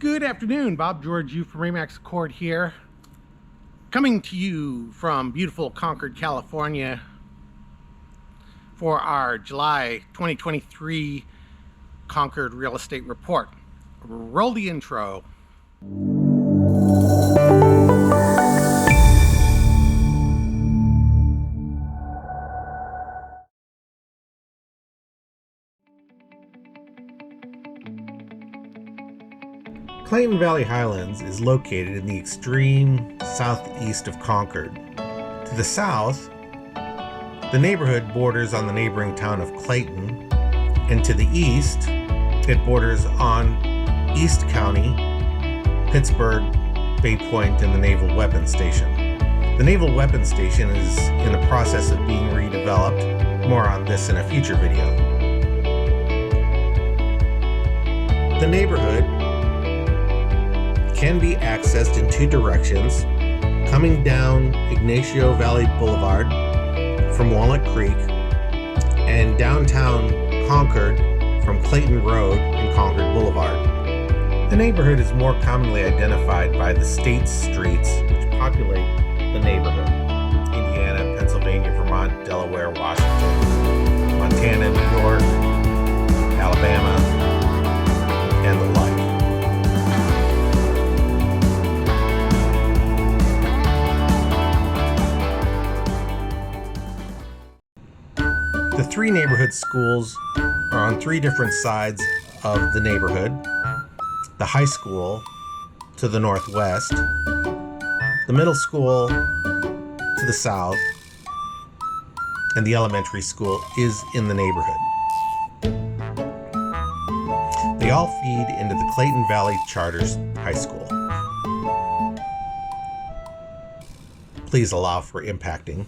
Good afternoon, Bob Georgiou from Remax Accord here, coming to you from beautiful Concord, California for our July 2023 Concord Real Estate Report. Roll the intro. Clayton Valley Highlands is located in the extreme southeast of Concord. To the south, the neighborhood borders on the neighboring town of Clayton, and to the east, it borders on East County, Pittsburgh, Bay Point, and the Naval Weapons Station. The Naval Weapons Station is in the process of being redeveloped. More on this in a future video. The neighborhood can be accessed in two directions, coming down Ignacio Valley Boulevard from Walnut Creek and downtown Concord from Clayton Road and Concord Boulevard. The neighborhood is more commonly identified by the state streets which populate the neighborhood: Indiana, Pennsylvania, Vermont, Delaware, Washington, Montana, New York, Alabama, and the like. The three neighborhood schools are on three different sides of the neighborhood. The high school to the northwest, the middle school to the south, and the elementary school is in the neighborhood. They all feed into the Clayton Valley Charters High School. Please allow for impacting.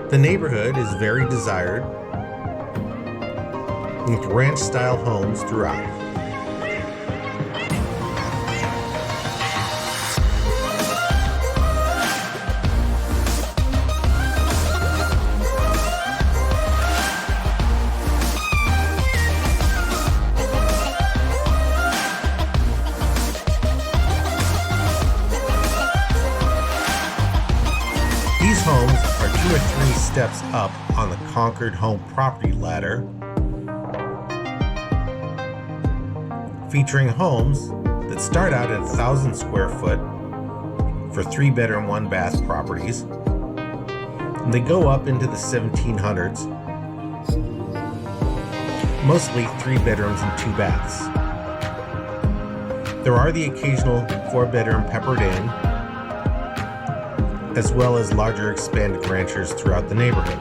The neighborhood is very desired, with ranch-style homes throughout. These homes are 2 or 3 steps up on the Concord home property ladder, featuring homes that start out at 1,000 square foot for 3-bedroom, 1-bath properties, and they go up into the 1700s, mostly 3 bedrooms and 2 baths. There are the occasional 4-bedroom peppered in, as well as larger expanded ranchers throughout the neighborhood.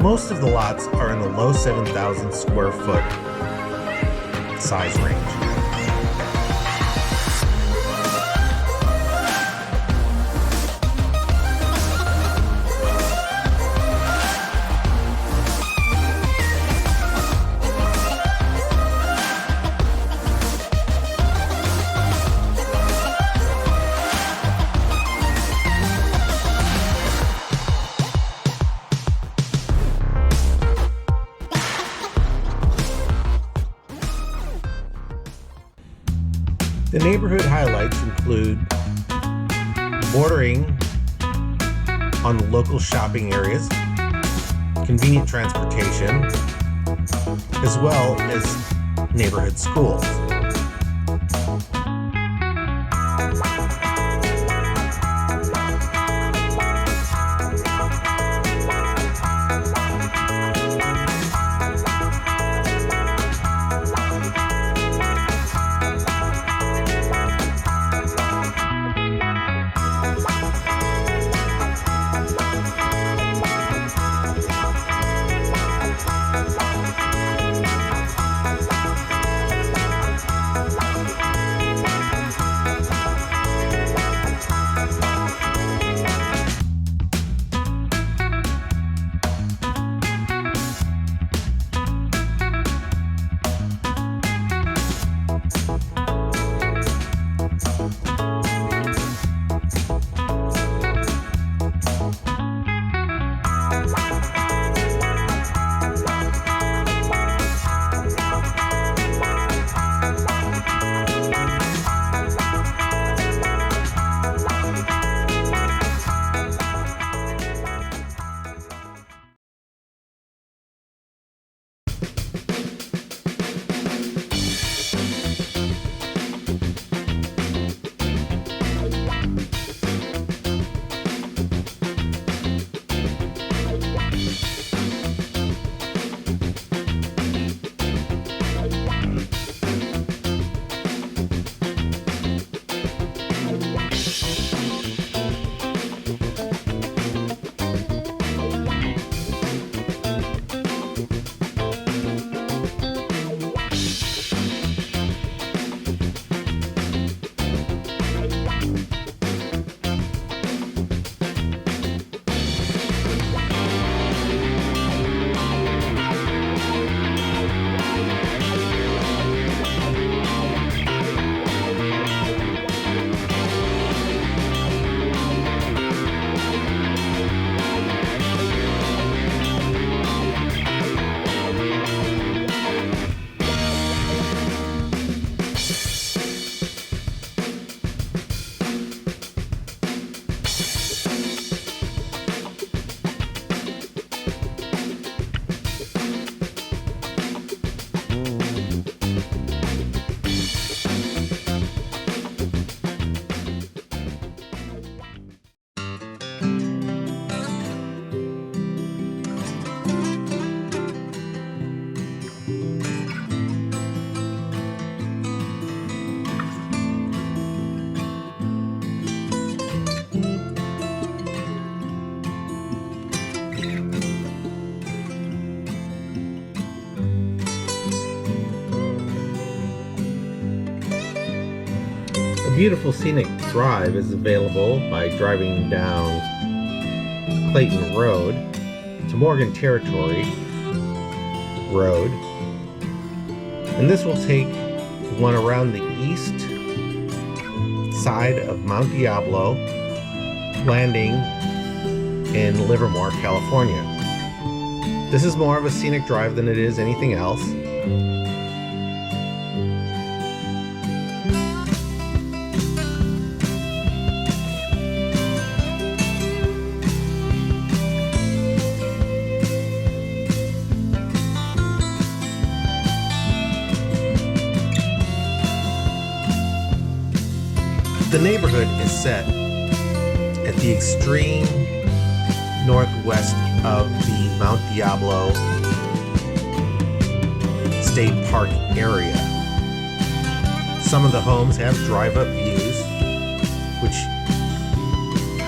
Most of the lots are in the low 7,000 square foot size range. The neighborhood highlights include bordering on the local shopping areas, convenient transportation, as well as neighborhood schools. beautiful scenic drive is available by driving down Clayton Road to Morgan Territory Road, and this will take one around the east side of Mt Diablo, landing in Livermore, California. This is more of a scenic drive than it is anything else. The neighborhood is set at the extreme northwest of the Mt Diablo State Park area. Some of the homes have drive-up views, which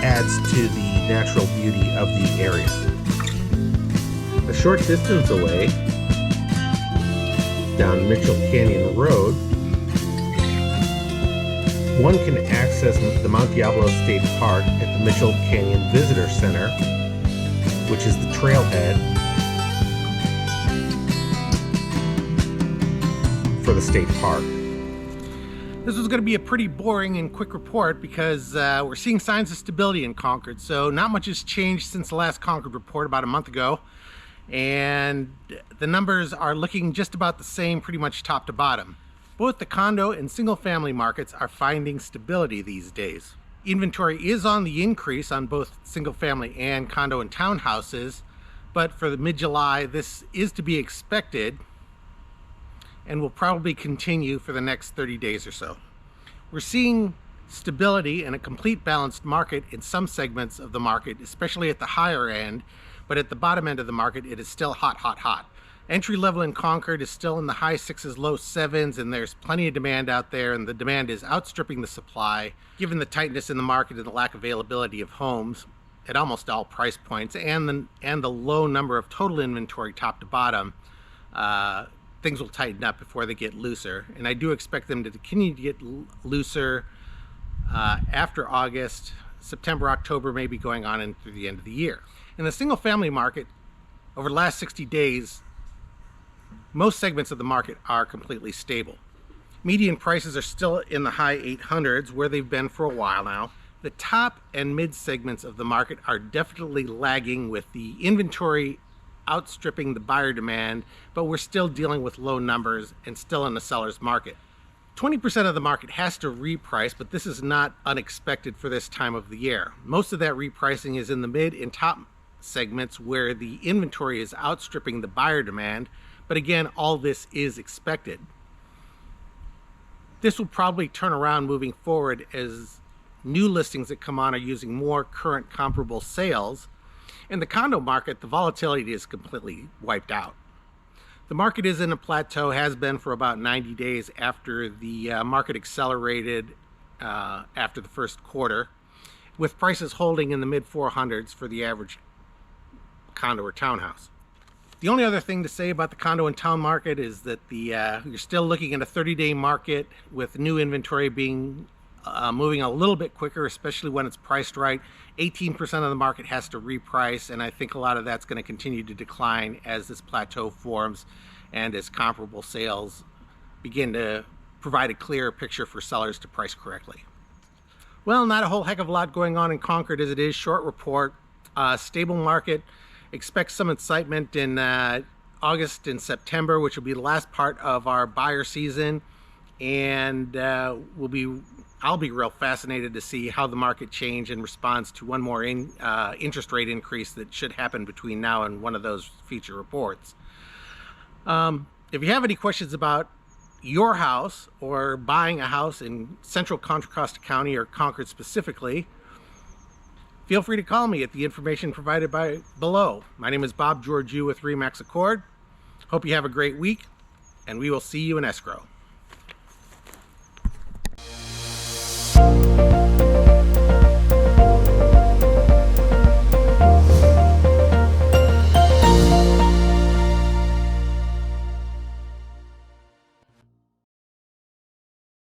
adds to the natural beauty of the area. A short distance away, down Mitchell Canyon Road, one can access the Mt Diablo State Park at the Mitchell Canyon Visitor Center, which is the trailhead for the state park. This was going to be a pretty boring and quick report because we're seeing signs of stability in Concord. So not much has changed since the last Concord report about a month ago. And the numbers are looking just about the same, pretty much top to bottom. Both the condo and single family markets are finding stability these days. Inventory is on the increase on both single family and condo and townhouses, but for the mid-July this is to be expected and will probably continue for the next 30 days or so. We're seeing stability and a complete balanced market in some segments of the market, especially at the higher end, but at the bottom end of the market it is still hot, hot, hot. Entry level in Concord is still in the high 6s, low 7s, and there's plenty of demand out there, and the demand is outstripping the supply, given the tightness in the market and the lack of availability of homes at almost all price points, and the low number of total inventory top to bottom. Things will tighten up before they get looser, and I do expect them to continue to get looser after August, September, October, maybe going on and through the end of the year. In the single family market, over the last 60 days, most segments of the market are completely stable. Median prices are still in the high 800s, where they've been for a while now. The top and mid segments of the market are definitely lagging, with the inventory outstripping the buyer demand, but we're still dealing with low numbers and still in the seller's market. 20% of the market has to reprice, but this is not unexpected for this time of the year. Most of that repricing is in the mid and top segments, where the inventory is outstripping the buyer demand. But again, all this is expected. This will probably turn around moving forward as new listings that come on are using more current comparable sales. In the condo market, the volatility is completely wiped out. The market is in a plateau, has been for about 90 days after the market accelerated after the first quarter, with prices holding in the mid 400s for the average condo or townhouse. The only other thing to say about the condo and town market is that you're still looking at a 30-day market, with new inventory being moving a little bit quicker, especially when it's priced right. 18% of the market has to reprice, and I think a lot of that's going to continue to decline as this plateau forms and as comparable sales begin to provide a clearer picture for sellers to price correctly. Well, not a whole heck of a lot going on in Concord as it is. Short report, stable market. Expect some excitement in August and September, which will be the last part of our buyer season, and I'll be real fascinated to see how the market change in response to one more interest rate increase that should happen between now and one of those future reports. If you have any questions about your house or buying a house in central Contra Costa County or Concord specifically, feel free to call me at the information provided below. My name is Bob Georgiou with Remax Accord. Hope you have a great week, and we will see you in escrow.